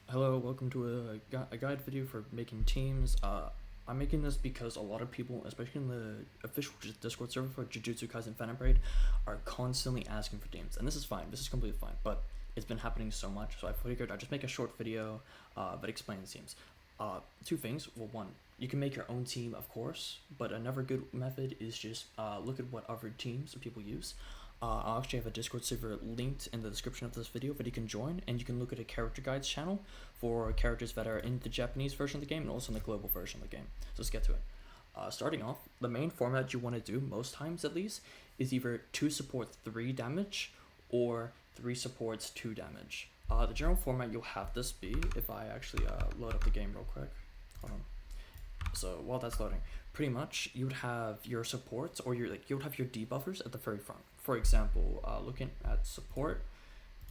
Hello, welcome to a guide video for making teams. I'm making this because a lot of people, especially in the official Discord server for Jujutsu Kaisen Fan Parade, are constantly asking for teams. And this is fine, this is completely fine, but it's been happening so much, so I figured I'd just make a short video that explains teams. Two things. Well, one, you can make your own team, of course, but another good method is just look at what other teams people use. I'll actually have a Discord server linked in the description of this video that you can join, and you can look at a character guides channel for characters that are in the Japanese version of the game and also in the global version of the game. So let's get to it. Starting off, the main format you want to do, most times at least, is either 2 supports 3 damage or 3 supports 2 damage. The general format you'll have this be, if I actually load up the game real quick. Hold on. So while that's loading, pretty much you would have your supports or you would have your debuffers at the very front. For example, looking at support,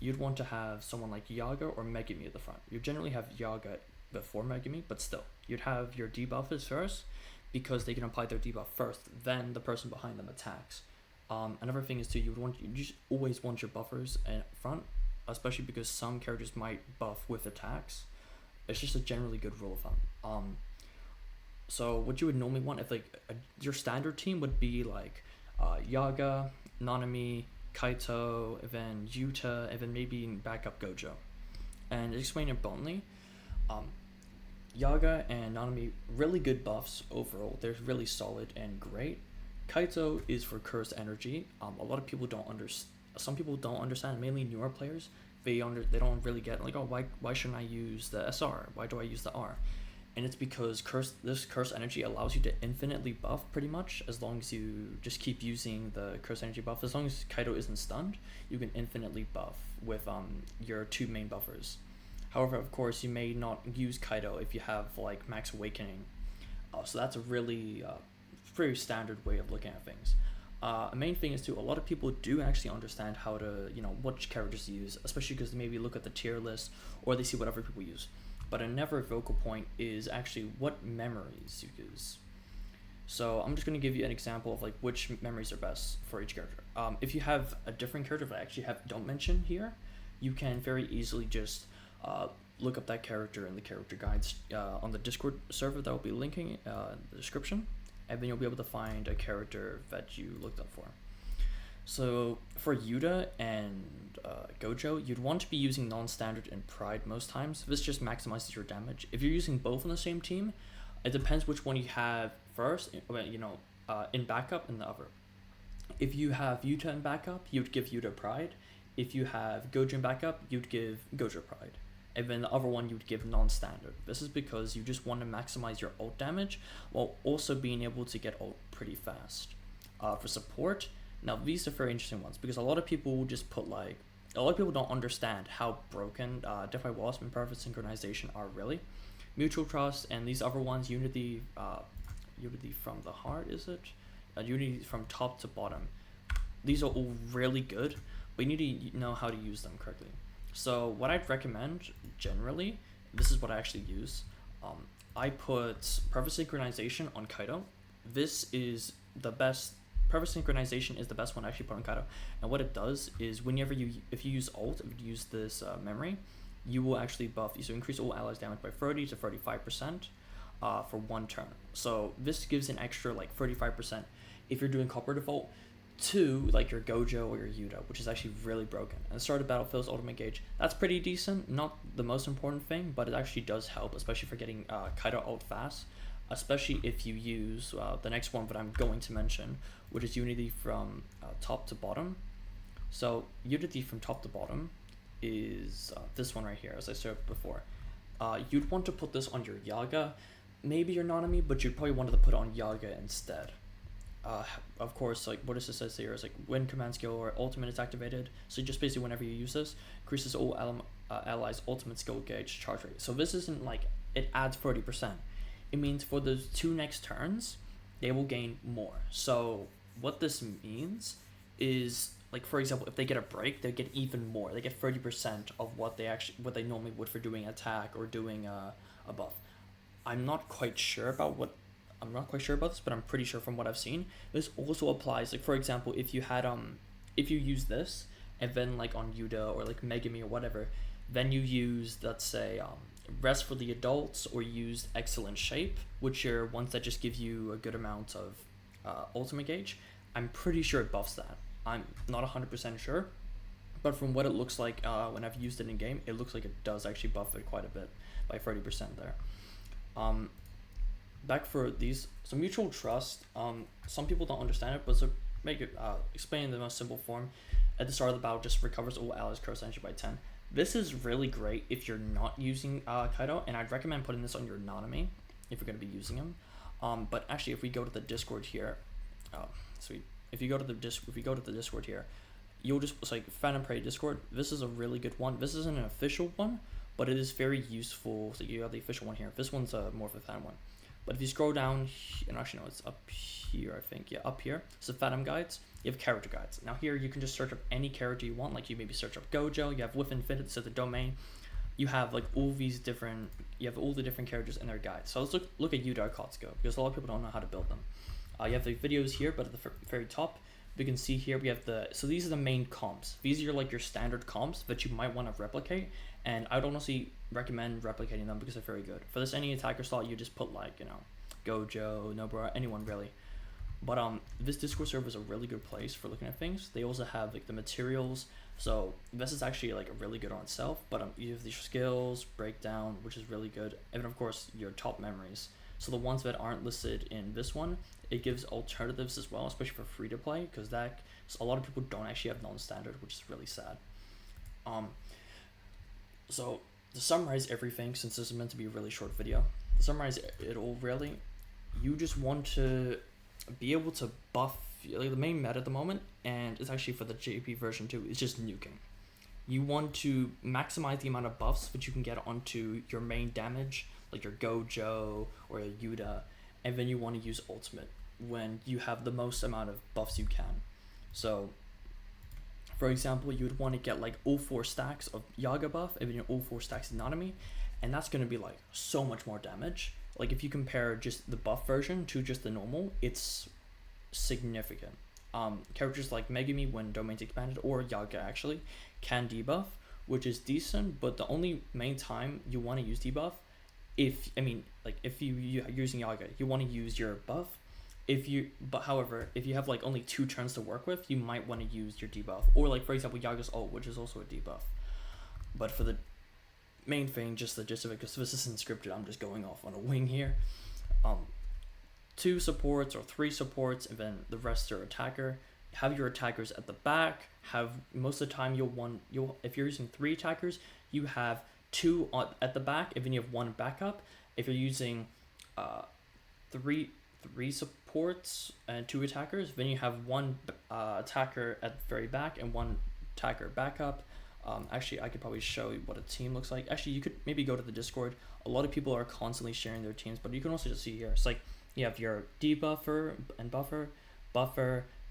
you'd want to have someone like Yaga or Megumi at the front. You generally have Yaga before Megumi, but still, you'd have your debuffers first because they can apply their debuff first, then the person behind them attacks. Another thing is too, you just always want your buffers at front, especially because some characters might buff with attacks. It's just a generally good rule of thumb. So what you would normally want if your standard team would be like Yaga, Nanami, Kaito, and then Yuta, and then maybe backup Gojo. And to explain it bluntly, Yaga and Nanami, really good buffs overall. They're really solid and great. Kaito is for cursed energy. A lot of people don't understand. Some people don't understand, mainly newer players. They don't really get like, oh, why shouldn't I use the SR? Why do I use the R? And it's because this curse energy allows you to infinitely buff pretty much as long as you just keep using the curse energy buff. As long as Kaido isn't stunned, you can infinitely buff with your 2 main buffers. However, of course, you may not use Kaido if you have like max awakening. So that's a really very standard way of looking at things. A main thing is too, a lot of people do actually understand how to, which characters to use, especially because they maybe look at the tier list or they see what other people use. But another focal point is actually what memories you use. So I'm just going to give you an example of like which memories are best for each character. If you have a different character that I actually don't mention here, you can very easily just look up that character in the character guides on the Discord server that I'll be linking in the description, and then you'll be able to find a character that you looked up for. So for Yuta and Gojo, you'd want to be using non-standard and Pride most times. This just maximizes your damage. If you're using both on the same team, it depends which one you have first, in backup and the other. If you have Yuta in backup, you'd give Yuta Pride. If you have Gojo in backup, you'd give Gojo Pride. And then the other one you'd give non-standard. This is because you just want to maximize your ult damage while also being able to get ult pretty fast. For support, now these are very interesting ones because a lot of people just put a lot of people don't understand how broken DeFi Wasp and Perfect Synchronization are really. Mutual Trust and these other ones, Unity from the heart, is it? Unity from top to bottom. These are all really good, but you need to know how to use them correctly. So what I'd recommend generally, this is what I actually use. I put Perfect Synchronization on Kaido. This is the best. Perfect Synchronization is the best one I actually put on Kaido. And what it does is if you use ult, if you use this memory, you will actually buff. So increase all allies damage by 30 to 35% for 1 turn. So this gives an extra like 35% if you're doing Copper Default to like your Gojo or your Yuta, which is actually really broken. And start of Battlefield's ultimate gauge, that's pretty decent. Not the most important thing, but it actually does help, especially for getting Kaido ult fast. Especially if you use the next one that I'm going to mention, which is Unity from top to bottom. So Unity from top to bottom is this one right here, as I said before. You'd want to put this on your Yaga, maybe your Nanami, but you'd probably want to put it on Yaga instead. Of course, like what does this say here is like when command skill or ultimate is activated. So just basically whenever you use this, increases all allies' ultimate skill gauge charge rate. So this isn't like it adds 30%. It means for those 2 next turns, they will gain more. So what this means is, like for example, if they get a break, they get even more. They get 30% of what they normally would for doing attack or doing a buff. I'm not quite sure about this, but I'm pretty sure from what I've seen, this also applies. Like for example, if you use this and then like on Yuta or like Megami or whatever, Then you use, let's say, rest for the adults, or use excellent shape, which are ones that just give you a good amount of ultimate gauge. I'm pretty sure it buffs that. I'm not 100% sure, but from what it looks like when I've used it in game, it looks like it does actually buff it quite a bit by 30% there. Back for these, so mutual trust. Some people don't understand it, but to make it explain in the most simple form, at the start of the battle, just recovers all allies' curse energy by 10. This is really great if you're not using Kaido, and I'd recommend putting this on your Nanami if you're going to be using him. But actually, if we go to the Discord here, sweet. If you go to the Discord here, you'll just, it's like Phantom Prey Discord. This is a really good one. This isn't an official one, but it is very useful. So you have the official one here. This one's more of a fan one. But if you scroll down, and actually no, it's up here, I think. Yeah, up here. So Phantom Guides, you have character guides. Now here you can just search up any character you want. Like you maybe search up Gojo, you have With Infinite, so the domain. You have like all these different, you have all the different characters in their guides. So let's look at Yuda Akatsuki, because a lot of people don't know how to build them. You have the videos here, but at the very top, we can see here we have so these are the main comps. These are like your standard comps that you might want to replicate, and I would honestly recommend replicating them because they're very good. For this any attacker slot, you just put like, Gojo, Nobara, anyone really. But this Discord server is a really good place for looking at things. They also have like the materials, so this is actually like a really good on itself. But you have these skills breakdown, which is really good, and of course your top memories. So the ones that aren't listed in this one, it gives alternatives as well, especially for free to play, because a lot of people don't actually have non-standard, which is really sad. So to summarize everything, since this is meant to be a really short video, to summarize it all really, you just want to be able to buff like the main meta at the moment, and it's actually for the JP version too, it's just nuking. You want to maximize the amount of buffs that you can get onto your main damage, like your Gojo or your Yuda, and then you want to use ultimate when you have the most amount of buffs you can. So for example, you would want to get like all 4 stacks of Yaga buff, and then all 4 stacks of Nanami, and that's going to be like so much more damage. Like if you compare just the buff version to just the normal, it's significant. Characters like Megumi, when domain's expanded, or Yaga actually can debuff, which is decent, but the only main time you want to use debuff, if you're using Yaga, you want to use your buff. However, if you have like only 2 turns to work with, you might want to use your debuff, or like for example Yaga's ult, which is also a debuff. But for the main thing, just the gist of it, because this isn't scripted, I'm just going off on a wing here. 2 supports or 3 supports, and then the rest are attacker. Have your attackers at the back. Have most of the time if you're using 3 attackers, you have 2 at the back, and then you have 1 backup. If you're using 3 supports and 2 attackers, then you have 1 attacker at the very back and 1 attacker backup. Actually, I could probably show you what a team looks like. Actually, you could maybe go to the Discord. A lot of people are constantly sharing their teams, but you can also just see here. It's like you have your debuffer and buffer.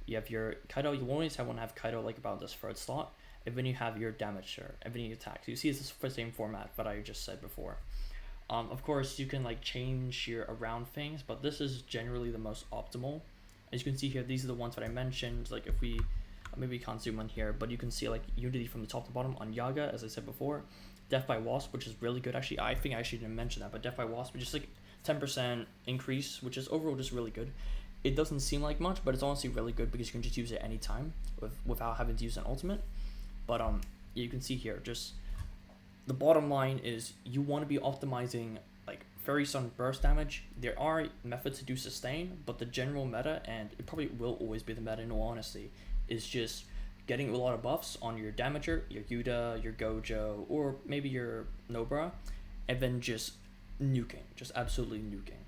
You have your Kaido. You always want to have Kaido like about this 3rd slot, and then you have your damager, and then you attack. So you see it's the same format that I just said before. Of course, you can like change your around things, but this is generally the most optimal. As you can see here, these are the ones that I mentioned. Like if we maybe can't zoom in here, but you can see like unity from the top to bottom on Yaga, as I said before. Death by Wasp, which is really good. Actually, I think I actually didn't mention that, but Death by Wasp, which is like 10% increase, which is overall just really good. It doesn't seem like much, but it's honestly really good because you can just use it anytime without having to use an ultimate. But you can see here, just the bottom line is you want to be optimizing like Fairy Sun burst damage. There are methods to do sustain, but the general meta, and it probably will always be the meta in all honesty, is just getting a lot of buffs on your damager, your Yuda, your Gojo, or maybe your Nobara, and then just nuking, just absolutely nuking.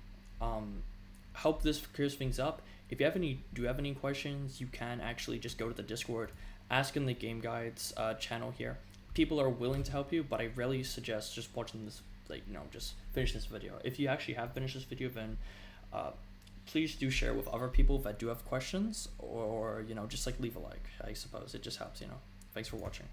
Hope this clears things up. If you have any questions, you can actually just go to the Discord, ask in the Game Guides channel here. People are willing to help you, but I really suggest just watching this, just finish this video. If you actually have finished this video, then please do share with other people that do have questions, or just like leave a like. I suppose it just helps. Thanks for watching.